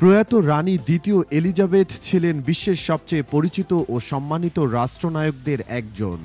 প্রয়াত রানী দ্বিতীয় এলিজাবেথ ছিলেন বিশ্বের সবচেয়ে পরিচিত ও সম্মানিত রাষ্ট্রনায়কদের একজন।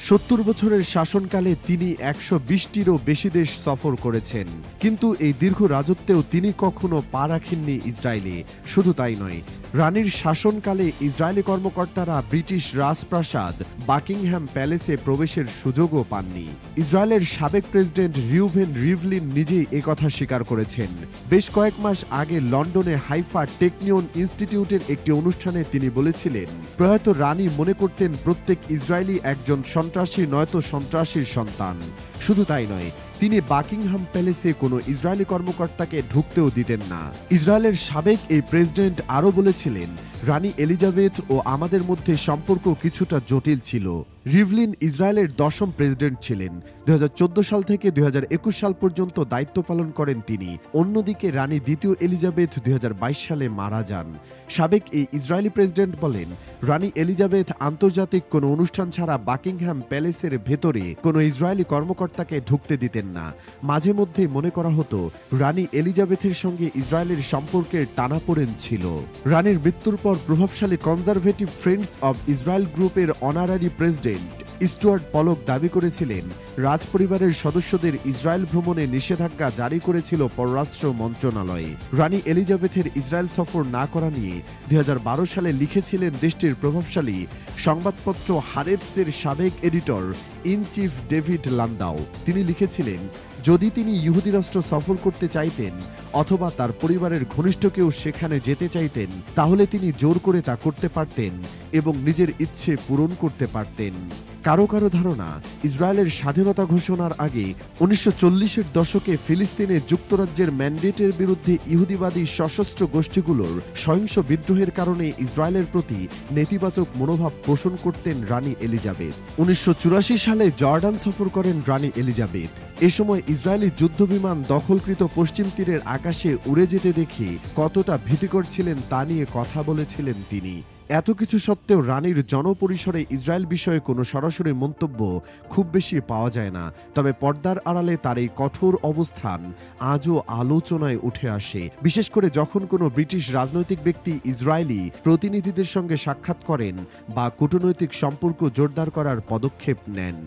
৭০ বছরের শাসনকালে তিনি ১২০টিরও বেশি দেশ সফর করেছেন, কিন্তু এই দীর্ঘ রাজত্বেও তিনি কখনো পা রাখেননি ইসরায়েলে। শুধু তাই নয়, রানীর শাসনকালে ইসরায়েলি কর্মকর্তারা ব্রিটিশ রাজপ্রাসাদ বাকিংহ্যাম প্যালেসে প্রবেশের সুযোগও পাননি। ইসরায়েলের সাবেক প্রেসিডেন্ট রিউভেন রিভলিন নিজেই একথা স্বীকার করেছেন। বেশ কয়েক মাস আগে লন্ডনে হাইফা টেকনিয়ন ইনস্টিটিউটের একটি অনুষ্ঠানে তিনি বলেছিলেন, প্রয়াত রানী মনে করতেন প্রত্যেক ইসরায়েলি একজন সন্ত্রাসী নয়তো সন্ত্রাসীর সন্তান। শুধু তাই নয়, তিনি বাকিংহাম প্যালেসে কোনো ইসরায়েলি কর্মকর্তাকে ঢুকতেও দিতেন না। ইসরায়েলের সাবেক এই প্রেসিডেন্ট আরও বলেছিলেন, রানী এলিজাবেথ ও আমাদের মধ্যে সম্পর্ক কিছুটা জটিল ছিল। রিভলিন ইসরায়েলের ১০ম প্রেসিডেন্ট ছিলেন। ২০১৪ সাল থেকে ২০২১ সাল পর্যন্ত দায়িত্ব পালন করেন তিনি। অন্যদিকে রানী দ্বিতীয় এলিজাবেথ ২০২২ সালে মারা যান। সাবেক এই ইসরায়েলি প্রেসিডেন্ট বলেন, রানী এলিজাবেথ আন্তর্জাতিক কোনো অনুষ্ঠান ছাড়া বাকিংহ্যাম প্যালেসের ভেতরে কোনো ইসরায়েলি কর্মকর্তাকে ঢুকতে দিতেন না। মাঝে মধ্যে মনে করা হতো রানী এলিজাবেথের সঙ্গে ইসরায়েলের সম্পর্কের টানাপোড়েন ছিল। রানীর মৃত্যুর পর প্রভাবশালী কনজারভেটিভ ফ্রেন্ডস অব ইসরায়েল গ্রুপের অনারারি প্রেসিডেন্ট স্টুয়ার্ট পলক দাবি করেছিলেন, রাজপরিবারের সদস্যদের ইসরায়েল ভ্রমণে নিষেধাজ্ঞা জারি করেছিল পররাষ্ট্র মন্ত্রণালয়। রানী এলিজাবেথের ইসরায়েল সফর না করা নিয়ে ২০১২ সালে লিখেছিলেন দেশটির প্রভাবশালী সংবাদপত্র হারেটসের সাবেক এডিটর ইন চিফ ডেভিড লান্দাও। তিনি লিখেছিলেন, যদি তিনি ইহুদি রাষ্ট্র সফর করতে চাইতেন অথবা তার পরিবারের ঘনিষ্ঠ কেউ সেখানে যেতে চাইতেন, তাহলে তিনি জোর করে তা করতে পারতেন এবং নিজের ইচ্ছে পূরণ করতে পারতেন। কারো কারো ধারণা, ইসরায়েলের স্বাধীনতা ঘোষণার আগে ১৯৪০-এর দশকে ফিলিস্তিনে যুক্তরাজ্যের ম্যান্ডেটের বিরুদ্ধে ইহুদিবাদী সশস্ত্র গোষ্ঠীগুলোর সহিংস বিদ্রোহের কারণে ইসরায়েলের প্রতি নেতিবাচক মনোভাব পোষণ করতেন রানী এলিজাবেথ। ১৯৮৪ সালে জর্ডান সফর করেন রানী এলিজাবেথ। এ সময় ইসরায়েলি যুদ্ধবিমান দখলকৃত পশ্চিম তীরের আকাশে উড়ে যেতে দেখে কতটা ভীতিকর ছিলেন তা নিয়ে কথা বলেছিলেন তিনি। এত কিছু সত্ত্বেও রানীর জনপরিসরে ইসরায়েল বিষয়ে কোনো সরাসরি মন্তব্য খুব বেশি পাওয়া যায় না। তবে পর্দার আড়ালে তার এই কঠোর অবস্থান আজও আলোচনায় উঠে আসে, বিশেষ করে যখন কোনো ব্রিটিশ রাজনৈতিক ব্যক্তি ইসরায়েলি প্রতিনিধিদের সঙ্গে সাক্ষাৎ করেন বা কূটনৈতিক সম্পর্ক জোরদার করার পদক্ষেপ নেন।